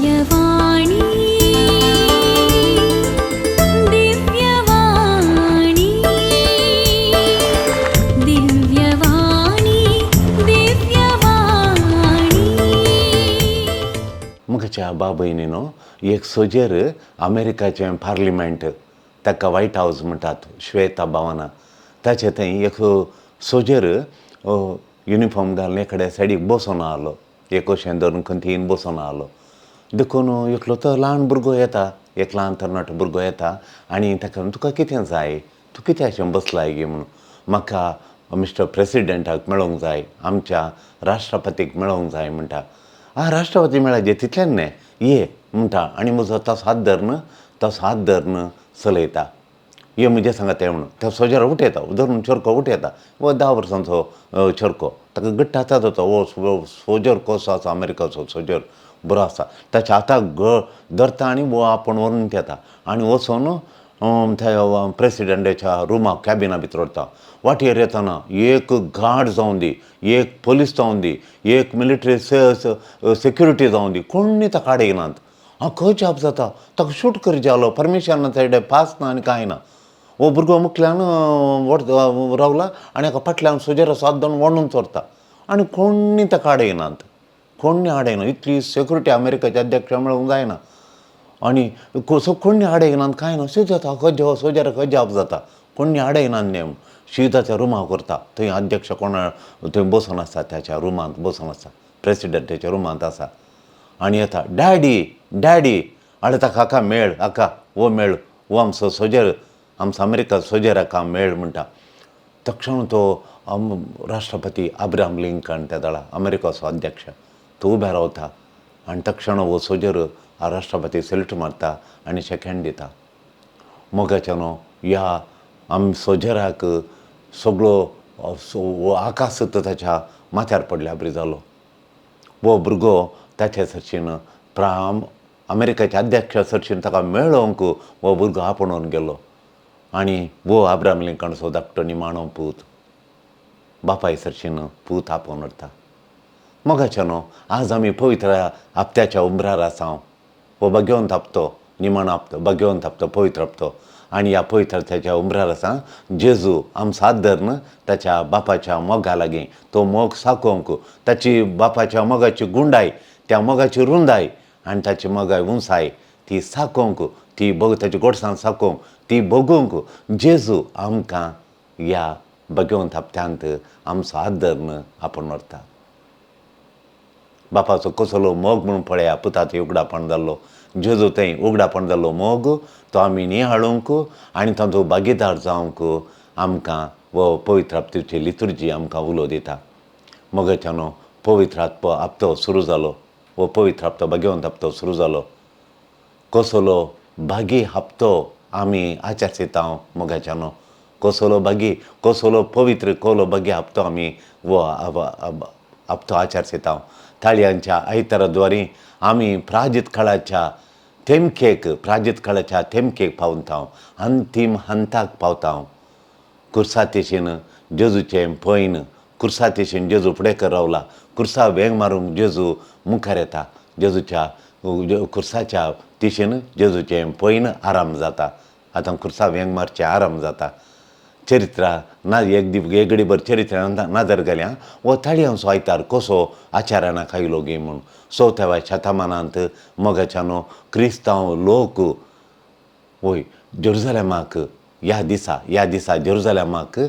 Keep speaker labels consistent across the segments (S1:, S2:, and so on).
S1: दिव्यवाणी दिव्यवाणी दिव्यवाणी दिव्यवाणी
S2: मुखाच्या बाबयनीनो एक सोजेर अमेरिकाचें पार्लिमेंट ताका व्हायट हावस म्हणटात श्वेता भवना ताचे थंय एक सोजेर युनिफॉर्म घालून एकडे सायडीक बसून आसलो एक अशें धरून खंतीन बसून आसलो देखून एकलो तो ल्हान भुरगो येता एक ल्हान तरणाटो भुरगो येता आनी ताका तुका कितें जाय तूं कितें अशें बसलाय गे म्हणून म्हाका मिस्टर प्रेसिडेंटाक मेळोंक जाय आमच्या राष्ट्रपतीक मेळोंक जाय म्हणटा राष्ट्रपती मेळाचे तितल्यान न्हय ये म्हणटा आनी म्हजो तसो हात धरून चलयता ये म्हणजे सांगात तें म्हणून तो सोजर उठयता धरून चरको उठयता वो 10 वर्सांचो चरको ताका घट्ट हातां जाता वो सोजर कसो आसा अमेरिकाचो सोजर बरो आसा ताच्या हाताक धरता आनी वो आपूण व्हरून येता आनी वचून थंय प्रेसिडेंटाच्या रुमाक कॅबिना भितर व्हरता वाटेर येतना एक गार्ड जावं दी एक पुलीस जावं दी एक मिलिटरी सेक्युरिटी जावं दी कोणी ताका आडयनात खंय जाप जाता ताका शूट करचें आसलो परमिशन ताचे पास ना आनी कांय ना वो भुरगो मुखल्यान रावला आनी हाका फाटल्यान सोजराचो हात धरून वोंडून चोरता आनी कोणी ताका आडयनात कोणी आडयना इतली सेक्युरिटी अमेरिकाच्या अध्यक्षा मेळोंक जायना आनी कोणी आडयनात कांय ना शीत जाता खंय सोजराक खंय जाप जाता कोणी आडयनात न्ही शीताच्या रुमाक व्हरता थंय अध्यक्ष कोणा थंय बसून आसा त्याच्या रुमांत बसून आसा प्रेसिडेंटाच्या रुमांत आसा आनी येता डॅडी डॅडी आनी ताका हाका मेळ हाका वो मेळ वो आमचो सोजर आमचो अमेरिका सोजर हाका मेळ म्हणटा तक्षण तो राष्ट्रपती अब्राहम लिंकन त्या दळा अमेरिकाचो अध्यक्ष तो उबे रावता आनी तक्षण वो सोजर राष्ट्रपती सल्यूट मारता आनी शेकहँड दिता मोगाच्यान ह्या सोजराक सगळो आकाश ताच्या माथ्यार पडल्या बरी जालो वो भुरगो ताचे सरशीन अमेरिकाचे अध्यक्ष सरशीन ताका मेळोंक वो भुरगो आपणून गेलो आनी वो अब्राहम लिंकनाचो धाकटो निमाणो पूत बापाय सरशीन पूत आपोवन व्हरता मोगाच्यान आज आमी पवित्र हप्त्याच्या उंबरार आसा हो भगवंत हप्तो निमाणो हप्तो भगवंत हप्तो पवित्र हप्तो आनी ह्या पवित्रतेच्या उंबरार आसा जेजू आमचो हात धरून ताच्या बापाच्या मोगा लागीं तो मोग साकोवंक ताची बापाच्या मोगाची गुंडाय त्या मोगाची रुंदाय आनी ताची मोगाय उंचाय ती साकोवंक ती ताची गोडसाण साकोवंक ती भोगूंक जेजू आमकां ह्या भगवंत हप्त्यांत आमचो हात धरून आपूण व्हरता बापाचो कसलो मोग म्हणून पळया पुताचो उगडापण जाल्लो जेजू थंय उगडापण जाल्लो मोग तो आमी निहाळूंक आनी ताचो भागीदार जावंक आमकां वो पवित्र हप्त्याची लितुर्जी आमकां उलो दिता मोगाच्यान पवित्र हप्तो सुरू जालो वो पवित्र हप्तो भगवंत हप्तो सुरू जालो कसलो भागी हप्तो आमी आचरसिता मोगाच्यान कसलो भागी कसलो पवित्र कसलो भागी हप्तो आमी वो हप्तो आचरसिता थाळयांच्या आयताराद्वारी आमी प्राजीत काळाच्या तेमकेक पावता अंतीम हंताक पावता कुर्सातीशीन जेजूचें पयन कुर्सातीशीन जेजू फुडेकर रावला कुर्सा वेंग मारूंक जेजू मुखार येता जेजूच्या कुर्साच्या तिशीन जेजूचें पयन आराम जाता आतां कुर्सा वेंग मारचें आराम जाता चरित्रा ना एक घडीभर चरित्रा नदर गेल्या वो थाळयांचो आयतार कसो आचारानाक आयलो गे म्हूण 4व्या शतमानांत मोगाच्यान क्रिस्तांव लोक वय जेरुसलेमाक ह्या दिसा जेरुसलेमाक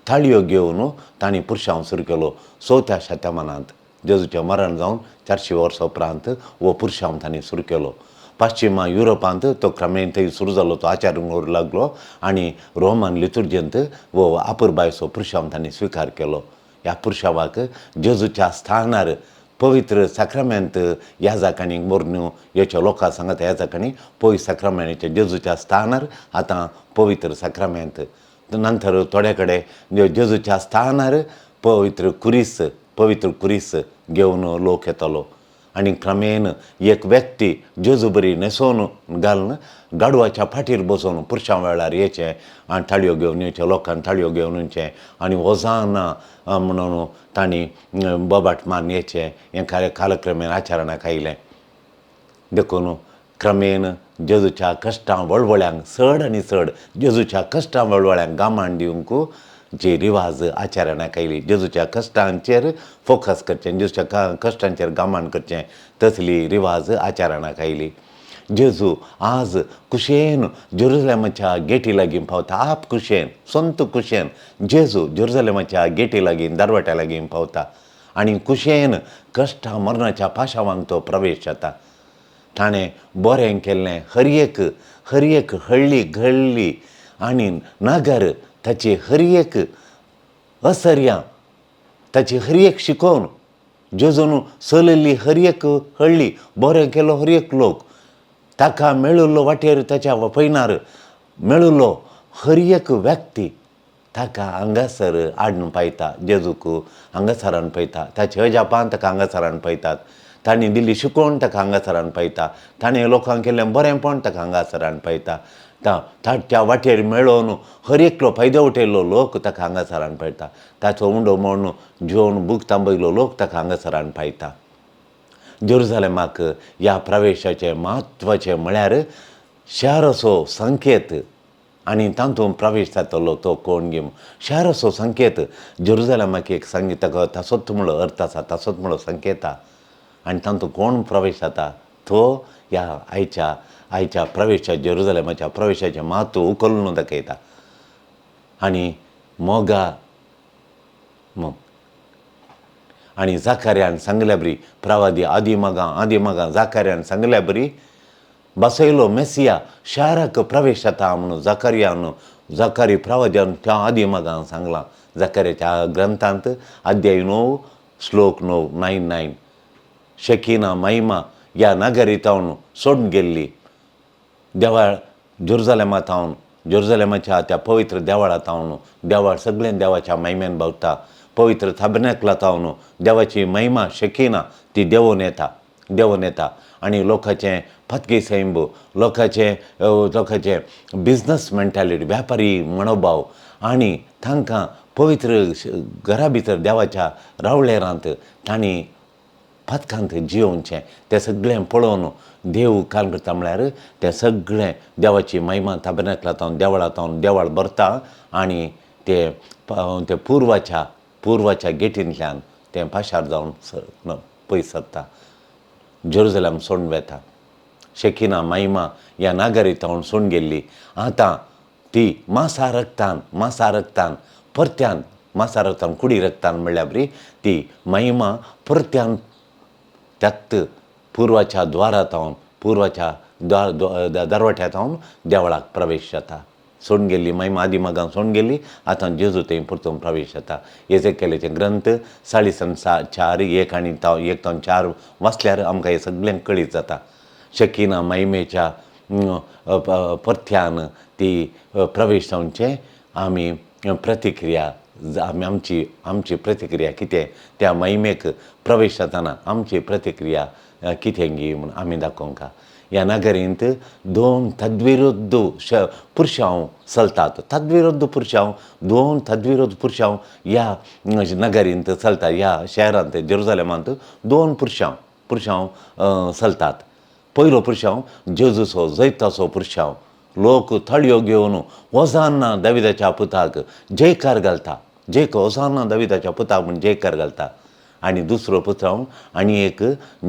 S2: थाळयो घेवन तांणी पुरशांव सुरू केलो 4व्या शतमानांत जेजूचें मरण जावन 400 वर्सां उपरांत वो पुरशांव तांणी सुरू केलो पश्चिमा युरोपांत तो क्रमेन थंय सुरू जालो तो आचार करूंक लागलो आनी रोमन लितुर्जेंत वो आपुरबायचो पुरशांव तांणी स्विकार केलो ह्या पुरशांवाक जेजूच्या स्थानार पवित्र साक्रामेंत ह्या जाकांनी मोरण्यो हेच्या लोकां सांगात ह्या जाकांनी पवित्र साक्रामेंटाच्या जेजूच्या स्थानार आतां पवित्र साक्रामेंत नंतर थोडे कडेन जेजूच्या स्थानार पवित्र कुरीस घेवन लोक येतालो आनी क्रमेन एक व्यक्ती जेजू बरी न्हेसोवन घालून गाडवाच्या फाटीर बसून पुरशां वेळार येचें आनी थाळयो घेवन येवचें लोकांक थाळयो घेवन येवचें आनी होजाना म्हणून तांणी बोबाट मारून येचें हें कालक्रमेन आचरणाक आयलें देखून क्रमेन जेजूच्या कश्टां वळवळ्यांक चड आनी चड जेजूच्या कश्टां वळवळ्यांक गामान दिवंक जे रिवाज आचार्याक आयली, जेजूच्या कश्टांचेर फोकस करचें, जेजूच्या कश्टांचेर गामान करचें, तसली रिवाज आचार्याक आयली. जेजू आज कुशेन जेरुसलेमाच्या गेटी लागीं पावता, आप कुशेन, संत कुशेन जेजू जेरुसलेमाच्या गेटी लागीं दरवाट्या लागीं पावता आनी कुशेन कश्टां मरणाच्या पाशावांक तो प्रवेश जाता. ताणें बरें केल्लें हर एक हळ्ळी घडली आनी नगर ताची हर एक असर्यां, ताची हर एक शिकोवन, जेजून चलयल्ली हर एक हळ्ळी, बरें केलो हर एक लोक, ताका मेळिल्लो वाटेर ताच्या पयनार मेळिल्लो हर एक व्यक्ती ताका हांगासर हाडून पळयता, जेजूक हांगासरान पळयता, ताचे अजापान ताका हांगासरान पळयतात, तांणी दिल्ली शिकोवण ताका हांगासरान पळयता, ताणें लोकांक केल्लें बरेंपण ताका हांगासरान पळयता, त्या वाटेर मेळोवन हर एकलो फायदो उठयल्लो लोक ताका हांगासरान पळयता, ताचो उंडो म्हूण जेवन बूक तांबयलो लोक ताका हांगासरान पळयता. जेरुसलेमाक ह्या प्रवेशाचें म्हत्वाचें म्हळ्यार शार असो संकेत आनी तातूंत प्रवेश जातलो तो कोण घेवन शार असो संकेत. जेरुसलेमाक एक संकेत, ताका ताचोच म्हणलो अर्थ आसा, ताचोच म्हणलो संकेत आसा आनी तातूंत कोण प्रवेश जाता तो ह्या आयच्या प्रवेशा जेरुसलेमाच्या प्रवेशाचें म्हत्व उखलून दाखयता. आनी आनी जाकार्यान सांगल्या बरी, प्रवादी आदी मगां जाकार्यान सांगल्या बरी, बसयलो मेसिया शाराक प्रवेश जाता म्हणून जाकारी प्रवाद्यान त्या आदी मगां सांगलां. जाकार्याच्या ग्रंथांत अध्याय 9 श्लोक 9 शेकिना महिमा ह्या नगरीतावन सोडून गेल्ली, देवाळ जेरुसलेमाच्या त्या पवित्र देवाळांतावन, देवाळ सगळें देवाच्या महिमेन भोंवता, पवित्र ताबर्नाकलांतावन देवाची महिमा शेकिना ती देंवोवन येता आनी लोकांचें फतकी सैंब, लोकांचें बिजनस मेंटेलिटी, व्यापारी मनोभाव आनी तांकां पवित्र घरा भितर देवाच्या रावळेरांत तांणी फतकांत जियोवचें, तें सगळें पळोवन देव काय करता म्हळ्यार तें सगळें देवाची महिमा ताबर्नाकलांतावन देवाळ भरता आनी ते पुर्वाच्या गेटींतल्यान तें पाशार जावन पयस सरता, जेरुसलेम सोडून वेता. शेकिना महिमा ह्या नागरीतावन सोडून गेल्ली, आतां ती मांसा रक्तान परत्यान कुडी रक्तान म्हणल्या बरी ती महिमा परत्यान त्याच पुर्वाच्या दरवाट्यातावन देवळाक प्रवेश जाता. सोडून गेल्ली महिमा आदी मगां सोडून गेल्ली, आतां जेजू थंय परतून प्रवेश जाता. एजेकियेलाचे ग्रंथ 40:4 1 आनी 1-4 वाचल्यार आमकां हें सगळें कळीत जाता. शेकिना महिमेच्या परत्यान ती प्रवेश जावचें आमी प्रतिक्रिया आमची प्रतिक्रिया कितें, त्या महिमेक प्रवेश जाताना आमची प्रतिक्रिया कितें गी म्हूण आमी दाखोवंक. ह्या नगरींत 2 तद्विरुद्ध पुरशांव चलतात. 2 तद्विरुद्ध पुरशांव ह्या नगरींत चलतात. ह्या शहरांत जेरुसलेमांत 2 पुरशांव चलतात. पयलो पुरशांव जेजूचो जैताचो पुरशांव. लोक थळयो घेवन होसान्ना दाविदाच्या पुताक जयकार घालता, होसान्ना दाविदाच्या पुताक म्हूण जयकार घालता. आनी दुसरो पुरशांव आनी एक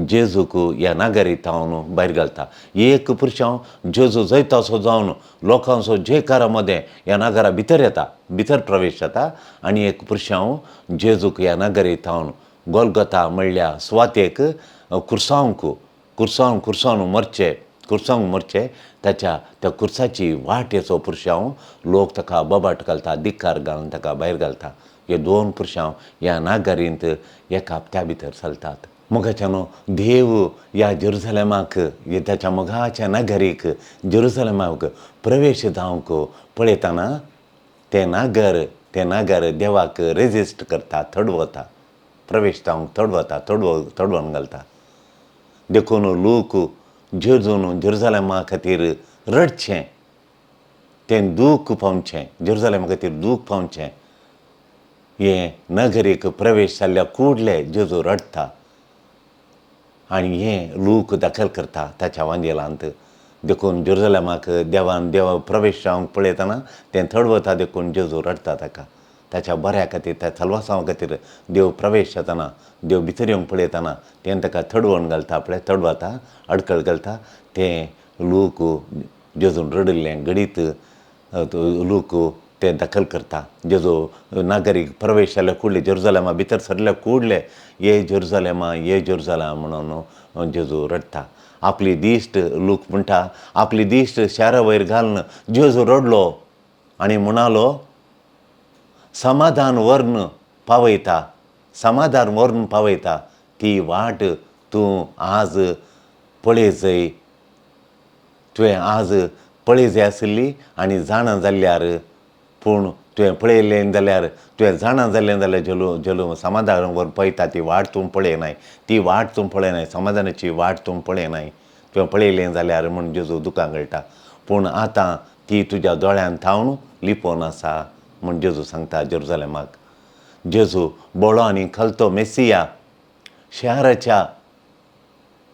S2: जेजूक ह्या नगरीतावन भायर घालता. एक पुरशांव जेजू जैताचो जावन लोकांचो जयकारा मदें ह्या नगरा भितर प्रवेश जाता. आनी एक पुरशांव जेजूक ह्या नगरीतावन गोलगोथा म्हणल्या सुवातेक कुर्सांव मरचे त्या कुर्साची वाटेचो पुरशांव लोक ताका बोबाट घालता, धिक्कार घालून ताका भायर घालता. हे 2 पुरशांव ह्या नागरींत एका हप्त्या भितर चलतात. मोगाच्यानो देव ह्या जेरुसलेमाक, ताच्या मोगाच्या नगरीक जेरुसलेमाक प्रवेश जावंक पळयतना तें नागर देवाक रेजिस्ट करता, थडवता, प्रवेश जावंक थडवून घालता. देखून लोक जेजून जेरुसलेमा खातीर रडचें, तें दूख पावचें, जेरुसलेमा खातीर दूख पावचें. हे नगरीक प्रवेश जाल्ल्या कुडले जेजू रडटा आनी हें लूक दाखल करता ताच्या वांजेलांत देखून जेरुसलेमाक देव प्रवेश जावंक पळयतना तें थर्ड वता देखून जेजू रडता ताच्या बऱ्या खातीर त्या चलवासांवा खातीर देव प्रवेश जातना देव भितर येवंक पळयतना तें ताका थडवण घालता पळय थडवता अडखळ घालता तें लूक जेजून रडिल्लें घडीत लूक तें दाखल करता. जेजू नागरीक प्रवेश जाल्या कुडले जेरुसलेमा भितर सरल्या कुडले ये जेरुसलेमा म्हणून जेजू रडटा. आपली दिश्ट लूक म्हणटा आपली दिश्ट शारा वयर घालन जेजू रडलो आनी म्हणालो समाधान व्हरून पावयता ती वाट तूं आज पळय तुवें आज पळय जाय आसली आनी जाणा जाल्यार पूण तुवें पळयलें जाल्यार तुवें जाणा जालें जाल्यार जेलू समाधान व्हरून पळयता ती वाट तूं पळयनाय समाधानाची वाट तूं पळयनाय तुवें पळयलें जाल्यार म्हूण जेजू दुकां गळटा पूण आतां ती तुज्या दोळ्यान थावन लिपोवन आसा म्हूण जेजू सांगता जेरुसलेमाक. जेजू बोळो आनी खलतो मेसिया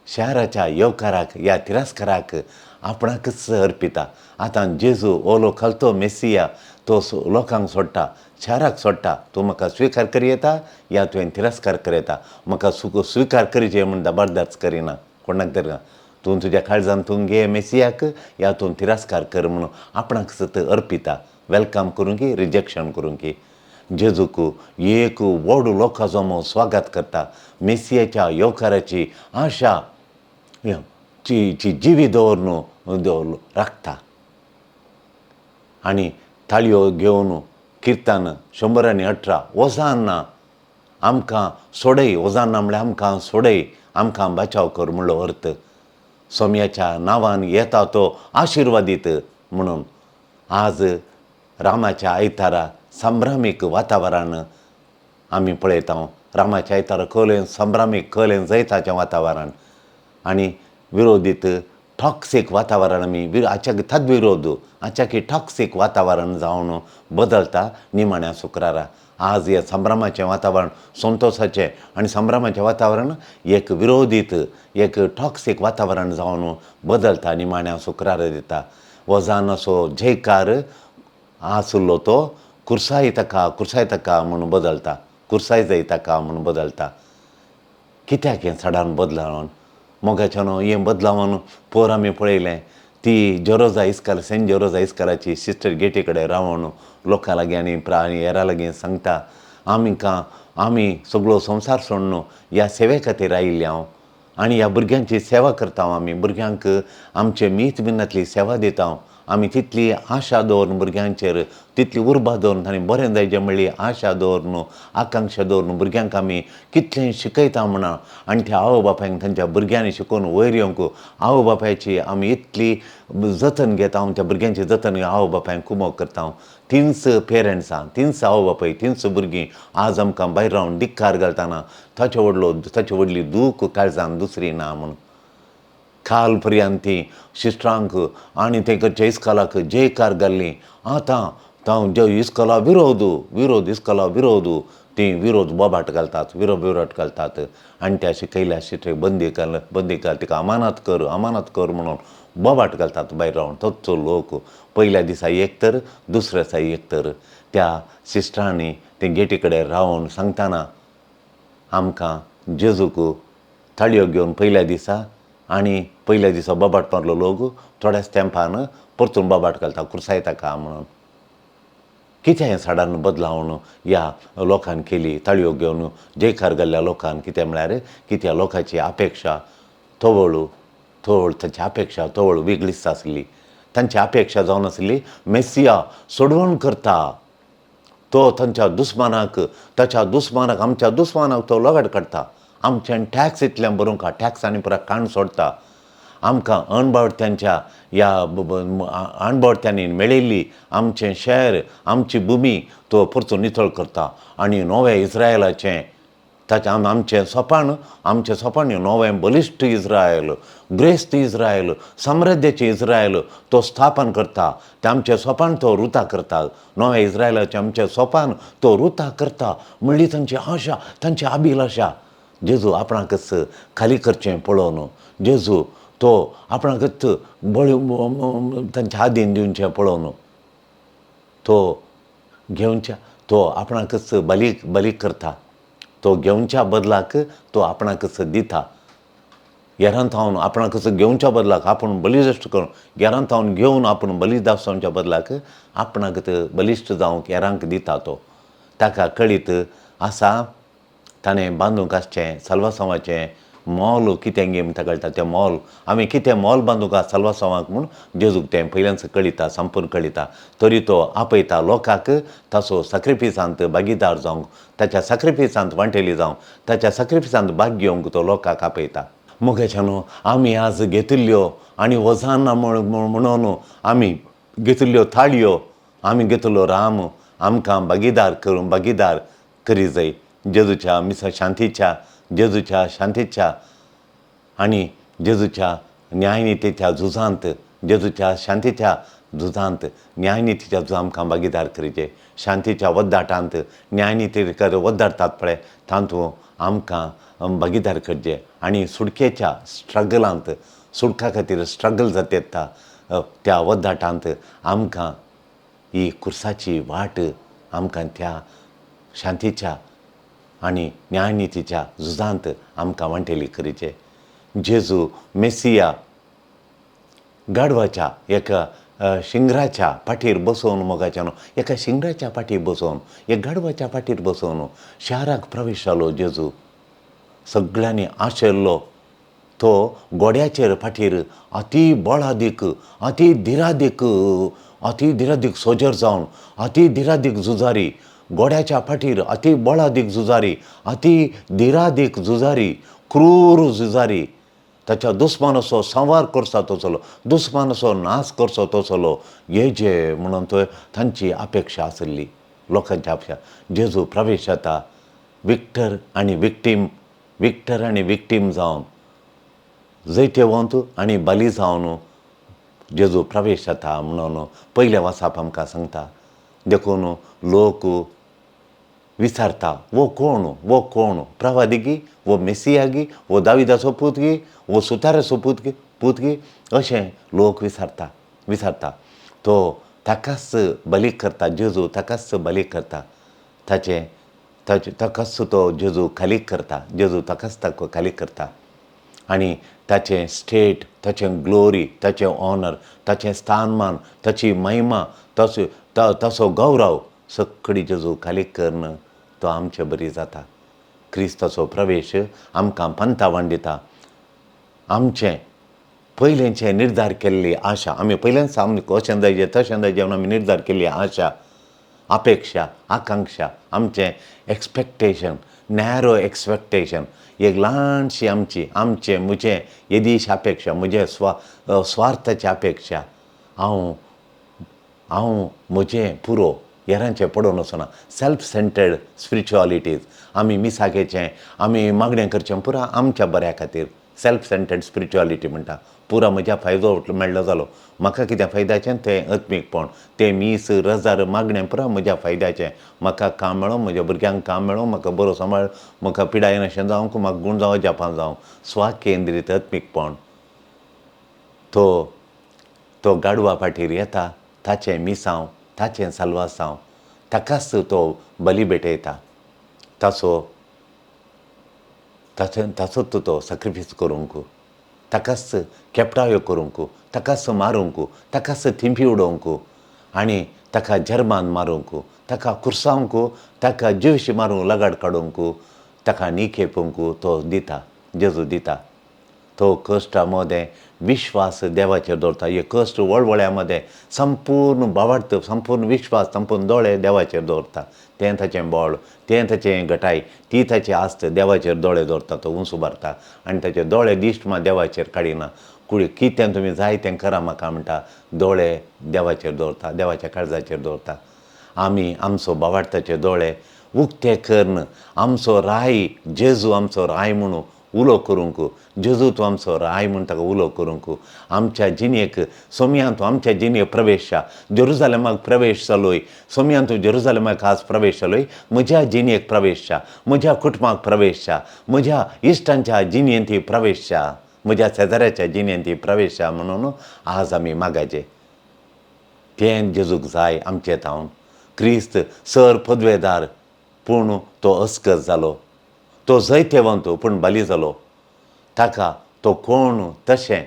S2: शाराच्या येवकाराक ह्या तिरस्काराक आपणाकच अर्पिता. आतां जेजू ओलो खलतो मेसिया तो लोकांक सोडटा शाराक सोडटा. तूं म्हाका स्विकार करी येता या तुवें तिरस्कार करयता. म्हाका स्विकार करीचें म्हूण जबरदस्त करिना कोणाक तर तूं तुज्या काळजान तूं घे मेसियाक या तूं तिरस्कार कर म्हणून आपणाकच अर्पिता. वेलकम करूंकी रिजेक्शन करूंकी. जेजूक एक व्हड लोकां जमो स्वागत करता. मेसियाच्या येवकाराची आशा ची जिवी दवरून राखता. आनी ताळयो घेवन किर्तन 118 ओजान्ना आमकां सोडय ओजान्ना म्हळ्यार आमकां सोडय आमकां बचाव कर म्हणलो अर्थ. सोम्याच्या नांवान येता तो आशिर्वादीत म्हणून आज रामाच्या आयतारा संभ्रामीक वातावरण आमी पळयता. रामाच्या आयतारा कळें संभ्रामीक कळें जैताचें वातावरण आनी विरोधीत टॉक्सीक वातावरण आमी हाच्या तद्विरोध हाच्या टॉक्सीक वातावरण जावन बदलता निमाण्या शुक्रारा. आज हे संभ्रमाचें वातावरण संतोशाचें आनी संभ्रमाचें वातावरण एक विरोधीत एक टॉक्सीक वातावरण जावन बदलता निमाण्या शुक्रारा दिता. वजान असो जयकार आसलो तो कुर्साय ताका म्हणून बदलता कुर्साय जाय ताका म्हणून बदलता. कित्याक हें सडान बदलावन मोगाच्यान हें बदलावन पोर आमी पळयलें ती जेरोजा इस्काल सेंट जेरोजा इस्कालाची सिस्टर गेटी कडेन रावन लोकां लागीं आनी हेरां लागीं सांगता आमी सगळो संवसार सोडून ह्या सेवे खातीर आयिल्ले हांव आनी ह्या भुरग्यांची सेवा करता आमी भुरग्यांक आमचे मीत मिनांतली सेवा दिता. आमी तितली आशा दवरून भुरग्यांचेर तितली उर्बा दवरून तांणी बरें जायचें म्हणली आशा दवरून आकांक्षा दवरून भुरग्यांक आमी कितलें शिकयता म्हणा आनी त्या आवय बापायक तांच्या भुरग्यांनी शिकून वयर येवंक आवय बापायची आमी इतली जतन घेता. त्या भुरग्यांची जतन आवय बापायक कुमोग करता. तिन्स पेरंट्सां तिन्स आवय बापाय तिन्स भुरगीं आज आमकां भायर रावन धिक्कार घालतना ताचे व्हडली दूख काळजान दुसरी ना म्हणून काल पर्यंत ती शिस्टरांक आनी तेंच्या इस्कॉलाक जयकार घाल्ली. आतां जे इस्कॉला विरोध इस्कॉला विरोध ती विरोध बोबाट घालतात विरोध घालतात आनी त्या शिकयल्या शिस्टरेक बंदी घाल तिका अमानत कर म्हणून बोबाट घालतात भायर रावन. तोच लोक पयल्या दिसा एक तर दुसऱ्या दिसा एक तर त्या सिस्टरांनी ते गेटी कडेन रावन सांगतना आमकां जेजूक ताळयो घेवन पयल्या दिसा बोबाट मारलो लोक थोड्याच तेंपान परतून बोबाट घालता कुर्साय ताका म्हणून. कितें हें सडान बदलावन ह्या लोकांनी केली ताळयो घेवन जयकार घाल्ल्या लोकांनी कितें म्हळ्यार कित्या लोकांची अपेक्षा तांची अपेक्षा तवळ वेगळीच आसली. तांची अपेक्षा जावन आसली मेसिया सोडवण करता तो ताच्या दुस्मानाक आमच्या दुस्मानाक तो लोगाट काडटा. आमच्यान टॅक्स इतलें भरूंक टॅक्सांनी पुरा काण सोडता. आमकां अणभवत्यांनी मेळयल्ली आमचें शहर आमची भुमी तो परतून नितळ करता आनी नव्या इस्रायलाचें आमचें सोपान नवें बलिश्ट इस्रायल ग्रेस्त इस्रायल समृद्धीचें इस्रायल तो स्थापन करता. तें आमचें सोपान तो रुता करता. नव्या इस्रायलाचें आमचें सोपान तो रुता करता म्हणली तांची आशा तांची अभिलाशा जेजू आपणाकच खाली करचें पळोवन जेजू तो आपणाकच बळी तांच्या हातीन दिवचें पळोवन तो घेवच्या तो आपणाकच बली करता. तो घेवच्या बदलाक तो आपणाकच दिता. येरांत हांवन आपणाकच घेवच्या बदलाक आपूण बलिश्ट करून येरांत हांवन घेवन आपूण बलिदासोवच्या बदलाक आपणाक बलिश्ट जावंक येरांक दिता तो. ताका कळीत आसा ताणें बांदूंक आसचें साल्वासांवाचें मोल कितें गे म्हूण ताका कळटा. तें मोल आमी कितें मोल बांदूंक आसा साल्वासांवाक म्हूण जेजूक तें पयल्याच कळिता, संपूर्ण कळिता. तरी तो आपयता लोकांक ताचो सॅक्रिफिसांत भागीदार जावंक, ताच्या सॅक्रिफिसांत वांटेली जावंक, ताच्या सॅक्रिफिसांत भाग घेवंक तो लोकांक आपयता. मोगाच्यानू आमी आज घेतिल्ल्यो आनी वजाना म्हणून आमी घेतिल्ल्यो थाळयो, आमी घेतिल्लो राम आमकां भागीदार करी जाय जेजूच्या जेजूच्या शांतीच्या आनी जेजूच्या न्यायनितीच्या झुजांत, जेजूच्या शांतीच्या झुजांत न्यायनितीच्या झुजांत आमकां भागीदार करीचे. शांतीच्या वद्दाटांत न्यायनिती वद्दाडटात पळय तातूंत आमकां भागीदार करचें. आनी सुडकेच्या स्ट्रगलांत सुडका खातीर स्ट्रगल जाता त्या वद्दाटांत आमकां ही खुर्साची वाट आमकां त्या शांतीच्या आनी न्यायनितीच्या झुजांत आमकां वांटेली करीचे. जेजू मेसिया गाडवाच्या एका शिंगराच्या पाठीर बसोवन मोगाच्यान एका शिंगराच्या फाटीर बसोवन एक गाडवाच्या फाटीर बसोवन शाराक प्रवेश जालो. जेजू सगळ्यांनी आशेल्लो तो गोड्याचेर फाटीर अती बळादीक अती धिरादीक सोजर जावन अती धिरादीक झुजारी गोड्याच्या फाटीर अती बळादीक झुजारी अती धिरादीक झुजारी क्रूर झुजारी ताच्या दुस्मानाचो संवार करचो वचलो, दुस्मानाचो नाश करचो वचलो हेजे म्हणून तो तांची अपेक्षा आसली, लोकांची अपेक्षा. जेजू प्रवेश जाता विक्टर आनी विक्टीम जावन जैत्यवंत आनी बली जावन जेजू प्रवेश जाता म्हणून पयल्या वासाप आमकां सांगता. देखून लोक विचारता वो कोण प्रवादिगी वो मेसियागी वो दाविदाचो पूतगी वो सुताराचो पूतगी अशें लोक विचारता. तो ताकाच बली करता. जेजू ताकाच बली करता. ताकाच तो जेजू खाली करता. जेजू ताकाच खाली करता. आनी ताचें स्टेट, ताचें ग्लोरी, ताचें ऑनर, ताचें स्थानमान, ताची महिमा, ताचो गौरव सगळी जेजू खाली करून तो आमचे बरी जाता. क्रिस्ताचो प्रवेश आमकां पंथावण दिता. आमचें पयलेंचें निर्धार केल्ली आशा आमी पयलेंच आमकां अशें जायचें तशें जायचें म्हणून आमी निर्धार केल्ली आशा, अपेक्षा, आकांक्षा, आमचें एक्सपेक्टेशन, नॅरो एक्सपेक्टेशन, एक ल्हानशी म्हजें येदीश अपेक्षा, म्हजे स्वार्थाची अपेक्षा. हांव म्हजें पुरो हेरांचें पडोवन वचना. सेल्फ सेंटर्ड स्पिरिच्युअलिटीज आमी मिसाकेचें आमी मागणें करचें पुरा आमच्या बऱ्या खातीर सेल्फ सेंटर्ड स्पिरिच्युअलिटी म्हणटा. पुरा म्हज्या फायदो मेळ्ळो जालो, म्हाका कितें फायद्याचें तें आत्मीकपण, तें मीस रजार मागणें पुरा म्हज्या फायद्याचें. म्हाका काम मेळो, म्हज्या भुरग्यांक काम मेळो, म्हाका बरो सांबाळ, म्हाका पिडाय नाशें जावंक, म्हाका गूण जावं जपान जावं. स्वाकेंद्रीत आत्मीकपण तो गाडवा फाटीर येता. ताचें मिसांव, ताचें साल्वासांव, ताकाच तो बली भेटयता. ताचोच तो सॅक्रिफीस करूंक, ताकाच केपटायो करूंक, ताकाच मारूंक, ताकाच थिंपी उडोवंक आनी ताका जर्मान मारूंक, ताका कुर्सावंक, ताका जीवशी मारूंक लगाड काडूंक, ताका निखेपूंक तो दिता. जेजू दिता. तो कश्टा मदें विश्वास देवाचेर दवरता. हे कश्ट वळवळ्या मदें संपूर्ण भावार्थ, संपूर्ण विश्वास, संपूर्ण दोळे देवाचेर दवरता. तें ताचें बळ, तें ताचें घटाय, ती ताची आस्त देवाचेर दोळे दवरता. तो उंच उबारता आनी ताचे दोळे दिश्ट मात देवाचेर काडिना. कितें तुमी जाय तें करा म्हाका म्हणटा. दोळे देवाचेर दवरता, देवाच्या काळजाचेर दवरता. आमी आमचो भावार्थाचे दोळे उक्ते करून आमचो राय, जेजू आमचो राय म्हणून उलो करूंक जेजू तूं आमचो राय म्हूण ताका उलो करूंक आमच्या जिणेक सोमयान तूं आमच्या जिणेक प्रवेश जा जेरुजालेमाक प्रवेश जालोय सोमयान तूं जेरुजालेमाक आज प्रवेश जालोय म्हज्या जिणेक प्रवेश जा म्हज्या कुटुंबाक प्रवेश जा म्हज्या इश्टांच्या जिणेंत प्रवेश जा म्हज्या शेजाऱ्याच्या जिणेंत प्रवेश जा म्हणून आज आमी मागाचे तें जेजूक जाय आमचे तावन क्रिस्त सर पदवेदार पूण तो अस्कत जालो तो जैतेवंत पूण बली जालो ताका तो कोण तशें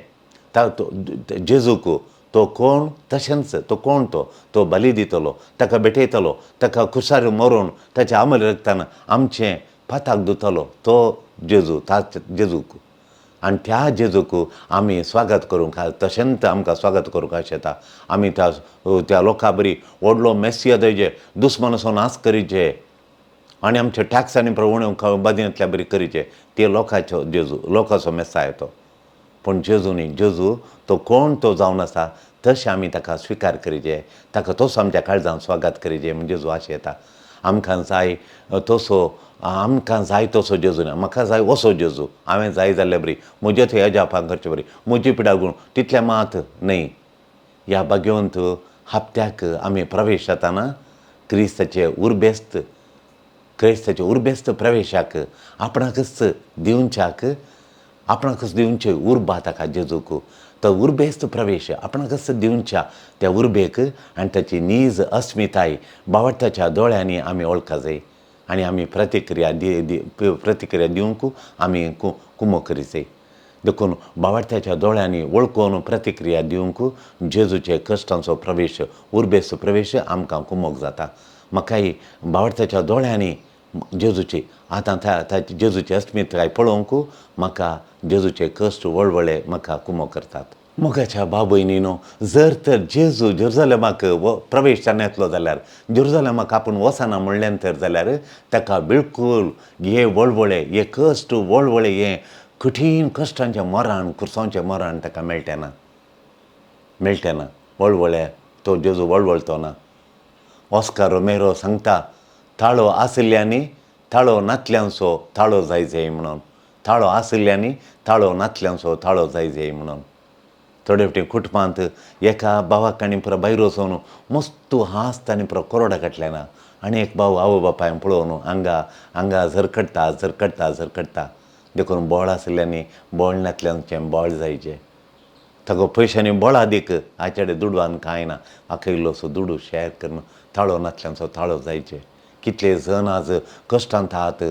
S2: जेजूक तो कोण तशेंच तो कोण तो बली दितलो ताका भेटयतलो ताका कुसार मरून ताच्या अमल रक्तान आमचें पाताक धुतलो तो जेजू जेजूक आनी त्या जेजूक आमी स्वागत करूंक तशेंच आमकां स्वागत करूंक येता आमी त्या लोकां बरी व्हडलो मेस्सिया दयचे दुस्मनाचो नाश करीचे आनी आमचे टॅक्सांनी उणें बादियांतल्या बरी करीचे ते लोकांचो जेजू लोकांचो मेस्साय तो पूण जेजू न्ही जेजू तो कोण तो जावन आसा तशें आमी ताका स्विकार करीचे ताका तसो आमच्या काळजांत स्वागत करीचे म्हणजे जेजू अशें येता आमकां जाय तसो आमकां जाय तसो जेजू ना म्हाका जाय असो जेजू हांवें जाय जाल्यार बरी म्हजे थंय अजापां करचे बरी म्हजी पिडा गुण तितलें मात न्ही ह्या भाग्यवंत हप्त्याक आमी प्रवेश जाताना क्रिस्ताचे उर्बेस्त प्रवेशाक आपणाकच दिवचे उर्बा ताका जेजूक तो उर्बेस्त प्रवेश आपणाकच दिवच्या त्या उर्बेक आनी ताची नीज अस्मिताय बावटाच्या दोळ्यांनी आमी वळखा जाय आनी आमी प्रतिक्रिया दिवंक आमी कुमो करीचे देखून बावटाच्या दोळ्यांनी वळखून प्रतिक्रिया दिवंक जेजूचे कश्टांचो प्रवेश उर्बेस्त प्रवेश आमकां कुमोक जाता म्हाकाय बावटाच्या दोळ्यांनी जेजूची आतां ताची जेजूची अस्मिताय पळोवंक म्हाका जेजूचे कश्ट वळवळे म्हाका कुमो करतात मोगाच्या भाव भयणीनो जर तर जेजू जेरुजालेमाक प्रवेश येतलो जाल्यार जेरुजालेमाक आपूण वचना म्हणलें तर जाल्यार ताका बिलकूल हे वळवळे हे कश्ट वळवळे हे कठीण कश्टांचें मरण कुरसांवचें मरण ताका मेळटें ना वळवळे तो जेजू वळवळतो ना ऑस्कार रोमेरो सांगता ताळो आशिल्ल्यांनी ताळो नातल्यांचो ताळो जायचे म्हणून ताळो आशिल्ल्यांनी ताळो नातल्यांचो ताळो जायचे म्हणून थोडे फावटी कुटुंबांत एका भावाक आनी पुरो भायर वचून मस्त हांसता आनी पुरो कोरडा काडलेना आनी एक भाव आवय बापायन पळोवन आंगा झरकडटा देखून बोळ आशिल्ल्यांनी बोळ नातल्यांचें बोळ जायचें ताका पयशांनी बोळा दीक हाचे कडेन दुडवान कांय ना म्हाका इल्लोसो दुडू शॅर कर ताळो नातल्यांचो ताळो जायचे कितले जण आज कश्टांत आहात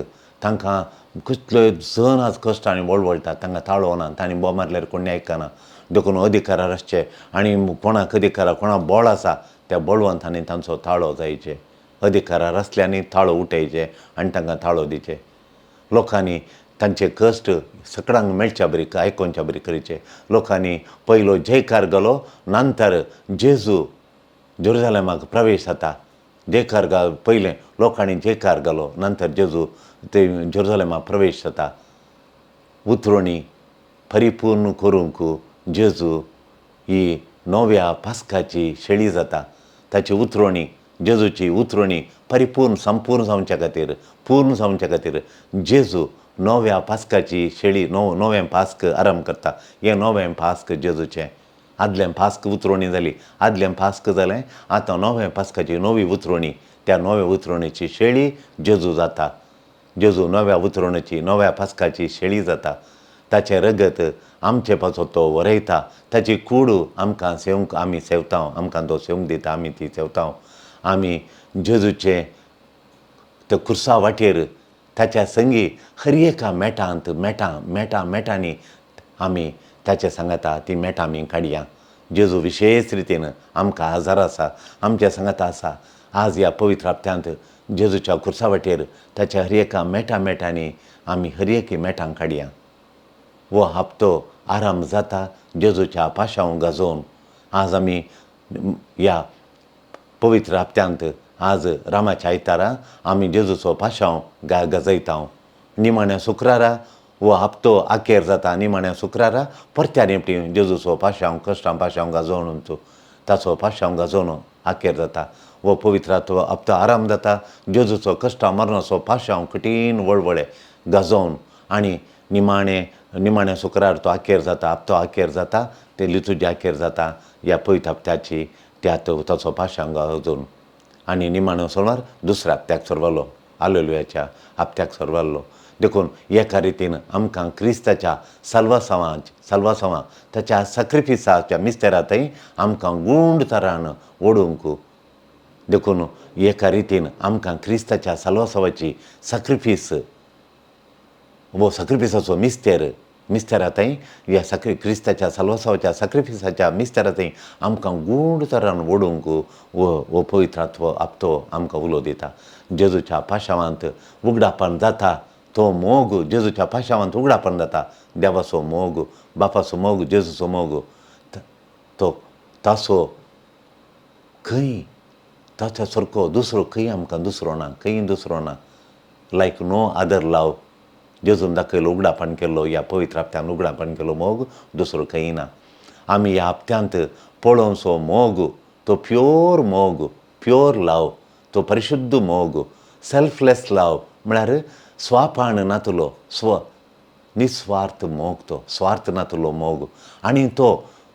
S2: तांकां कितले जण आज कश्टांनी वळवळटा तांकां ताळो ना तांणी बो मारल्यार कोणी आयकना देखून अधिकारार आसचे आनी कोणाक कोणाक बोळ आसा त्या बोळवंतांनी तांचो ताळो जायचे अधिकारार आसल्यांनी ताळो उठयचे आनी तांकां ताळो दिचे लोकांनी तांचे कश्ट सगळ्यांक मेळच्या बरी आयकोनच्या बरी करीचे लोकांनी पयलो जयकार घालो नंतर जेजू जेरुजालेमाक प्रवेश जाता जयकार पयलें लोकांनी जयकार घालो नंतर जेजू ते जेरुजालेमाक प्रवेश जाता उतरणी परिपूर्ण करूंक जेजू ही नव्या पास्काची शेळी जाता ताची उतरणी जेजूची उतरणी परिपूर्ण संपूर्ण जावच्या खातीर जेजू नव्या पास्काची शेळी नवें पास्क आरंभ करता हें नवें पास्क जेजूचें आदलें पास्क उतरणी जाली आदलें पास्क जालें आतां नवें पास्काची नवी उतरणी त्या नव्या उतरणीची शेळी जेजू जाता जेजू नव्या पास्काची शेळी जाता ताचें रगत आमचे पासो तो वरयता ताची कूड आमकां सेवंक आमी सेवता आमकां तो सेवंक दिता आमी ती सेवता आमी जेजूचे ते खुर्सा वाटेर ताच्या संगी हर एका मेटांनी आमी ताचे सांगता ती मेटां आमी काडया जेजू विशेश रितीन आमकां आजार आसा आमच्या सांगता आसा आज ह्या पवित्र हप्त्यांत जेजूच्या खुर्सा वाटेर ताच्या हर एका मेटांनी आमी हर एकी मेटां काडया वो हप्तो आराम जाता जेजूच्या पाशांव गाजोवन आज आमी ह्या पवित्र हप्त्यांत आज रामाच्या आयतारा आमी जेजूचो पाशांव गाजयता निमाण्या शुक्रारा वो हप्तो आखेर जाता निमाण्या शुक्रारा परत्या रेपटी जेजूचो पाशांव कश्टां पाशांव गाजोवन ताचो पाशांव गाजोवन आखेर जाता वो पवित्र हप्तो आराम जाता जेजूचो कश्टां मरणाचो पाशांव कठीण वळवळे गाजोवन आनी निमाण्या शुक्रार तो आखेर जाता हप्तो आखेर जाता ते लितुजी आखेर जाता ह्या पयत हप्त्याची त्यात ताचो पाशांग अजून आनी निमाणो सोमार दुसऱ्या हप्त्याक सरवलो हालेलुयाच्या हप्त्याक सरवल्लो देखून एका रितीन आमकां क्रिस्ताच्या सल्वासवां ताच्या सॅक्रिफिसाच्या मिस्तेरांतय आमकां गूंड तरान ओडूंक देखून एका रितीन आमकां क्रिस्ताच्या सल्वासवाची सॅक्रिफीस वो सॅक्रिफिसाचो मिस्तेरांतय ह्या क्रिस्ताच्या सल्वासवाच्या सॅक्रिफिसाच्या मिस्तेरांतय आमकां गूंड तरान ओडूंक वो पवित्रात्व हप्तो आमकां उलो दिता. जेजूच्या पाशावांत उगडापण जाता तो मोग जेजूच्या पाशावांत उगडापण जाता देवाचो मोग बापाचो मोग जेजूचो मोग तो ताचो खंय ताच्या सारको दुसरो खंय आमकां दुसरो ना खंय दुसरो ना लायक नो अदर लव जेजून दाखयलो उगडापण केल्लो ह्या पवित्र हप्त्यान उगडापण केलो मोग दुसरो खंय ना. आमी ह्या हप्त्यांत पळोवचो मोग तो प्योर मोग प्योर लव तो परिशुद्ध मोग सेल्फलेस लव म्हळ्यार स्वापान नातलो निस्वार्थ मोग तो स्वार्थ नातलो मोग आनी तो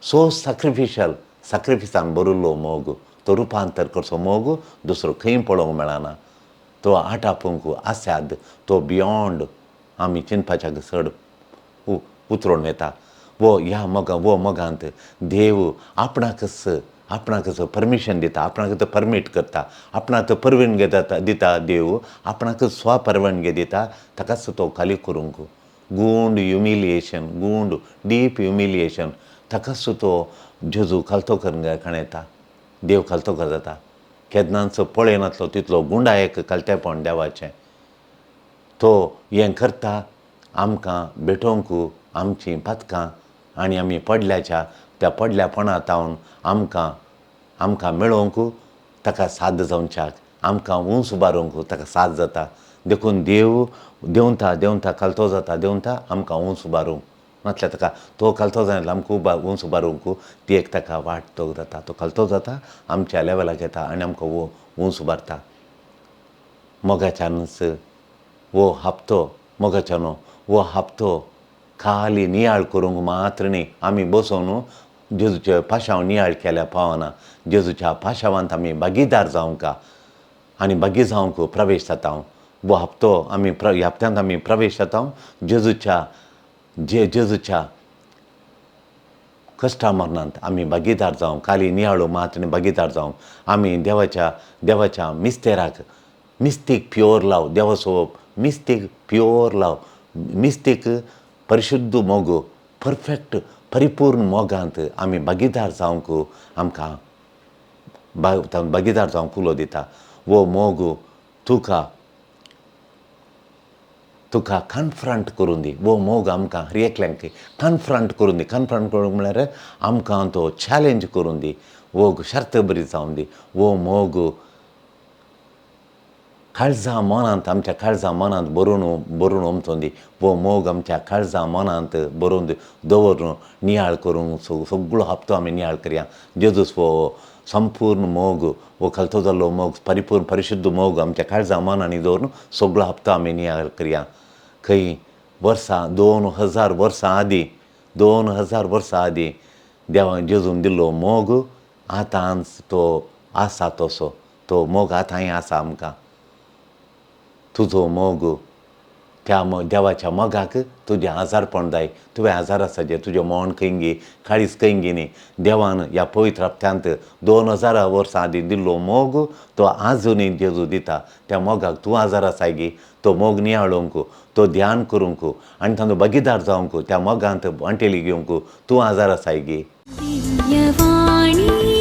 S2: सो सॅक्रिफिसान बरिल्लो मोग तो रुपांतर करचो मोग दुसरो खंय पळोवंक मेळना. तो आटापूंक आसाद तो बियॉन्ड आमी चिंतपाच्या चड उतरोन येता ह्या मोगांत देव आपणाकच परमिशन दिता आपणाक तो परमीट करता आपणाक तो परवानगी दिता देव आपणाक स्वपरवानगी दिता ताकाच तो खाली करूंक गूंड डीप ह्युमिलिएशन ताकाच तो जेजू खालतो करून येता देव खालतो कर जाता केदनांचो पळय तितलो गुंडायक खालतेपण देवाचें तो हें करता आमकां भेटोवंक आमचीं पातकां आनी आमी त्या पडल्यापणांतावन आमकां मेळोवंक ताका साद जावच्याक आमकां उंच उबारूंक ताका साद जाता देखून देंवता खालतो जाता देंवता आमकां उंच उबारूंक नातल्या ताका तो खालतो जायना आमकां उंच उबारूंक ती एक ताका वाट तो जाता तो खालतो जाता आमच्या लेवलाक येता आनी आमकां उंच उबारता. मोगाच्यानच वो हप्तो खाली नियाळ करूंक मात्र न्ही आमी बसून जेजूच्या पाशांव नियाळ केल्या पावना जेजूच्या पाशावांत आमी भागीदार जावंक आनी भागी जावंक प्रवेश जाता वो हप्तो आमी ह्या हप्त्यांत आमी प्रवेश जाता जेजूच्या कश्टा मरणांत आमी भागीदार जावंक खाली नियाळू मात न्ही भागीदार जावंक आमी देवाच्या मिस्तेराक मिस्तीक प्योर लव देवाचो मिस्तीक प्योर लव मिस्तीक परिशुद्ध मोग परफेक्ट परिपूर्ण मोगांत आमी भागीदार जावंक आमकां भागीदार जावंक उलो दिता. वो मोग तुका कन्फ्रंट करून दी वो मोग आमकां हर एकल्यांक कन्फ्रंट करूंक म्हळ्यार आमकां तो चॅलेंज करून दी वो शर्त बरी जावन दी वो मोग आमच्या काळजां मनांत बरोवन उमथून दी वो मोग आमच्या काळजां मनांत बरोवन दवरून नियाळ करूंक सगळो हप्तो आमी नियाळ करया जेजूस वो संपूर्ण मोग वो खालतो जाल्लो मोग परिपूर्ण परिशुद्ध मोग आमच्या काळजां मनांनी दवरून सगळो हप्तो आमी नियाळ करया. खंय वर्सां 2000 वर्सां आदीं देवान जेजून दिल्लो मोग आतां तो आसा तसो तो मोग आतांय आसा आमकां. तुजो मोग त्या देवाच्या मोगाक तुजें आजारपण जाय तुवें आजार आसा जे तुजें मोण खंय गे काळीज खंय गे न्ही देवान ह्या पवित्र हप्त्यांत 2000 वर्सां आदीं दिल्लो मोग तो आजुनूय जेजू दिता त्या मोगाक तूं आजार आसाय गे तो मोग नियाळोवंक तो ध्यान करूंक आनी तांचो भागीदार जावंक त्या मोगांत वांटेली घेवंक तूं आजार आसाय गे.
S1: दिव्यवाणी